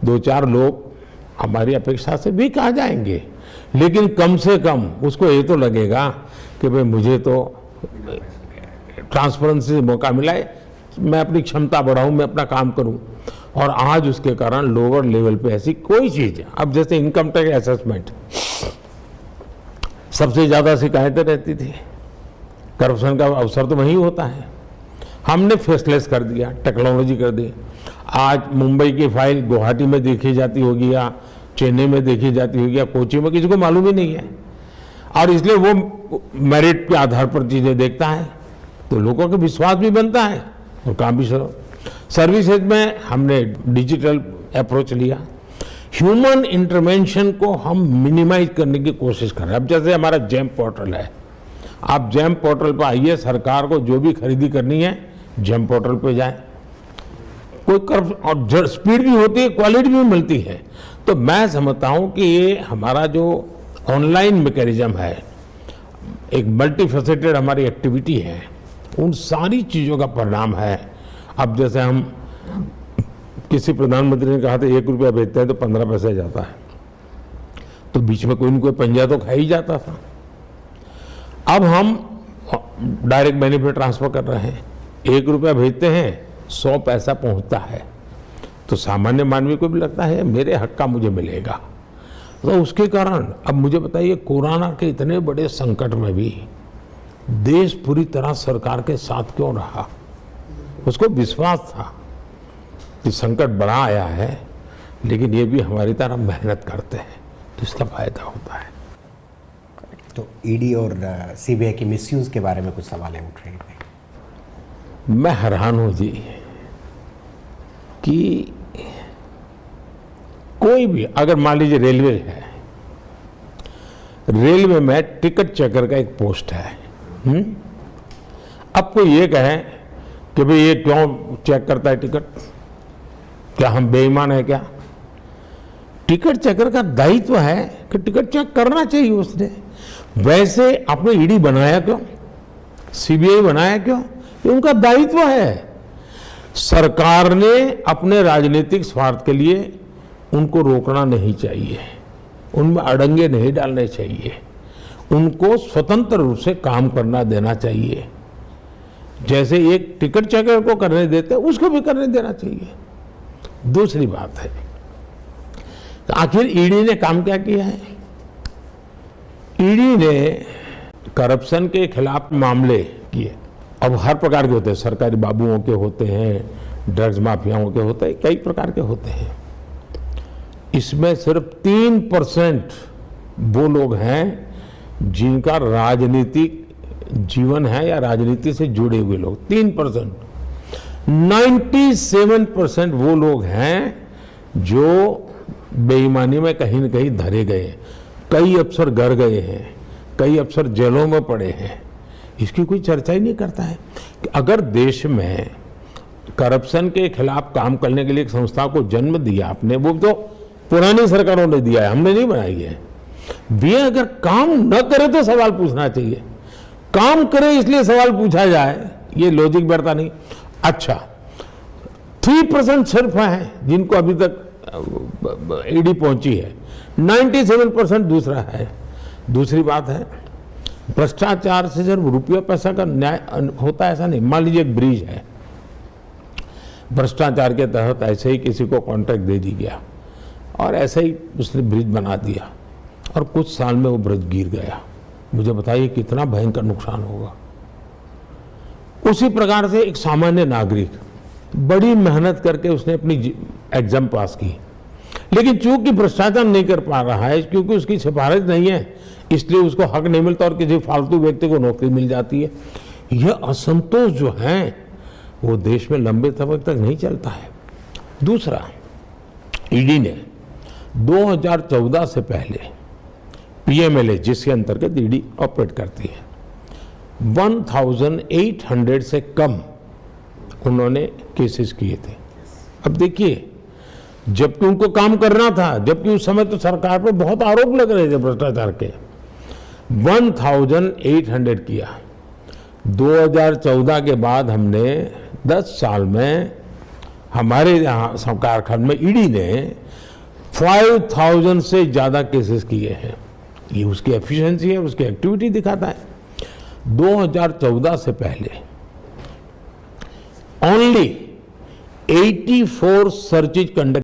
दो चार लोग हमारी अपेक्षा से भी कहा जाएंगे, लेकिन कम से कम उसको ये तो लगेगा कि भाई मुझे तो ट्रांसपेरेंसी से मौका मिला है, मैं अपनी क्षमता बढ़ाऊं, मैं अपना काम करूं। और आज उसके कारण लोअर लेवल पे ऐसी कोई चीज, अब जैसे इनकम टैक्स असेसमेंट, सबसे ज्यादा शिकायतें रहती थी, करप्शन का अवसर तो वही होता है। हमने फेसलेस कर दिया, टेक्नोलॉजी कर दी। आज मुंबई की फाइल गुवाहाटी में देखी जाती होगी या चेन्नई में देखी जाती होगी या कोची में, किसी को मालूम ही नहीं है। और इसलिए वो मेरिट के आधार पर चीजें देखता है, तो लोगों का विश्वास भी बनता है और काम भी शुरू। सर्विसेज में हमने डिजिटल अप्रोच लिया, ह्यूमन इंटरवेंशन को हम मिनिमाइज करने की कोशिश कर रहे हैं। अब जैसे हमारा जैम पोर्टल है, आप जैम पोर्टल पर आइए, सरकार को जो भी खरीदी करनी है जैम पोर्टल पे जाए, कोई और स्पीड भी होती है, क्वालिटी भी मिलती है। तो मैं समझता हूं कि ये हमारा जो ऑनलाइन मैकेनिज्म है, एक मल्टीफेसेटेड हमारी एक्टिविटी है, उन सारी चीज़ों का परिणाम है। अब जैसे हम किसी प्रधानमंत्री ने कहा था 1 रुपया भेजते हैं तो 15 पैसे जाता है, तो बीच में कोई न कोई पंजा तो खा ही जाता था। अब हम डायरेक्ट बेनिफिट ट्रांसफर कर रहे हैं, 1 रुपया भेजते हैं 100 पैसा पहुंचता है, तो सामान्य मानवी को भी लगता है मेरे हक का मुझे मिलेगा। तो उसके कारण अब मुझे बताइए, कोरोना के इतने बड़े संकट में भी देश पूरी तरह सरकार के साथ क्यों रहा? उसको विश्वास था कि संकट बड़ा आया है, लेकिन ये भी हमारी तरह मेहनत करते हैं तो इसका फायदा होता है। तो ईडी और सीबीआई के मिसयूज के बारे में कुछ सवाल उठ रहे थे। मैं हैरान हूं जी कि कोई भी, अगर मान लीजिए रेलवे है, रेलवे में टिकट चेकर का एक पोस्ट है, अब कोई ये कहे कि भाई ये क्यों चेक करता है टिकट, क्या हम बेईमान है क्या? टिकट चेकर का दायित्व है कि टिकट चेक करना चाहिए उसने। वैसे आपने ईडी बनाया क्यों, सीबीआई बनाया क्यों? ये उनका दायित्व है। सरकार ने अपने राजनीतिक स्वार्थ के लिए उनको रोकना नहीं चाहिए, उनमें अड़ंगे नहीं डालने चाहिए, उनको स्वतंत्र रूप से काम करना देना चाहिए। जैसे एक टिकट चेकर को करने देते उसको भी करने देना चाहिए। दूसरी बात है, तो आखिर ईडी ने काम क्या किया है? ईडी ने करप्शन के खिलाफ मामले किए। अब हर प्रकार के होते हैं, सरकारी बाबुओं के होते हैं, ड्रग्स माफियाओं के होते हैं, कई प्रकार के होते हैं। इसमें सिर्फ 3% वो लोग हैं जिनका राजनीतिक जीवन है या राजनीति से जुड़े हुए लोग, 3%। 97% वो लोग हैं जो बेईमानी में कहीं न कहीं धरे गए, कई अफसर घर गए हैं, कई अफसर जेलों में पड़े हैं। इसकी कोई चर्चा ही नहीं करता है कि अगर देश में करप्शन के खिलाफ काम करने के लिए एक संस्था को जन्म दिया आपने, वो तो पुरानी सरकारों ने दिया है, हमने नहीं बनाई है। वे अगर काम न करे तो सवाल पूछना चाहिए, काम करे इसलिए सवाल पूछा जाए, ये लॉजिक बैठता नहीं। अच्छा, 3% सिर्फ है जिनको अभी तक ईडी पहुंची है, 97% दूसरा है। दूसरी बात है, भ्रष्टाचार से सिर्फ रुपया पैसा का न्याय होता है ऐसा नहीं। मान लीजिए एक ब्रिज है, भ्रष्टाचार के तहत ऐसे ही किसी को कॉन्ट्रैक्ट दे दी गया और ऐसे ही उसने ब्रिज बना दिया और कुछ साल में वो ब्रिज गिर गया। मुझे बताइए कितना भयंकर नुकसान होगा। उसी प्रकार से एक सामान्य नागरिक बड़ी मेहनत करके उसने अपनी एग्जाम पास की, लेकिन चूंकि भ्रष्टाचार नहीं कर पा रहा है, क्योंकि उसकी सिफारिश नहीं है, इसलिए उसको हक नहीं मिलता और किसी फालतू व्यक्ति को नौकरी मिल जाती है। यह असंतोष जो है वो देश में लंबे समय तक नहीं चलता है। दूसरा, ईडी ने 2014 से पहले पीएमएलए, जिसके अंतर्गत ईडी ऑपरेट करती है, 1800 से कम उन्होंने केसेस किए थे। अब देखिए, जबकि उनको काम करना था, जबकि उस समय तो सरकार पर बहुत आरोप लग रहे थे भ्रष्टाचार के, 1800 किया। 2014 के बाद हमने 10 साल में हमारे यहाँ सब कारखंड में ईडी ने 5000 से ज्यादा केसेस किए हैं। ये उसकी एफिशिएंसी है, उसकी एक्टिविटी दिखाता है। 2014 से पहले ओनली 84 सर्चेज कंडक्ट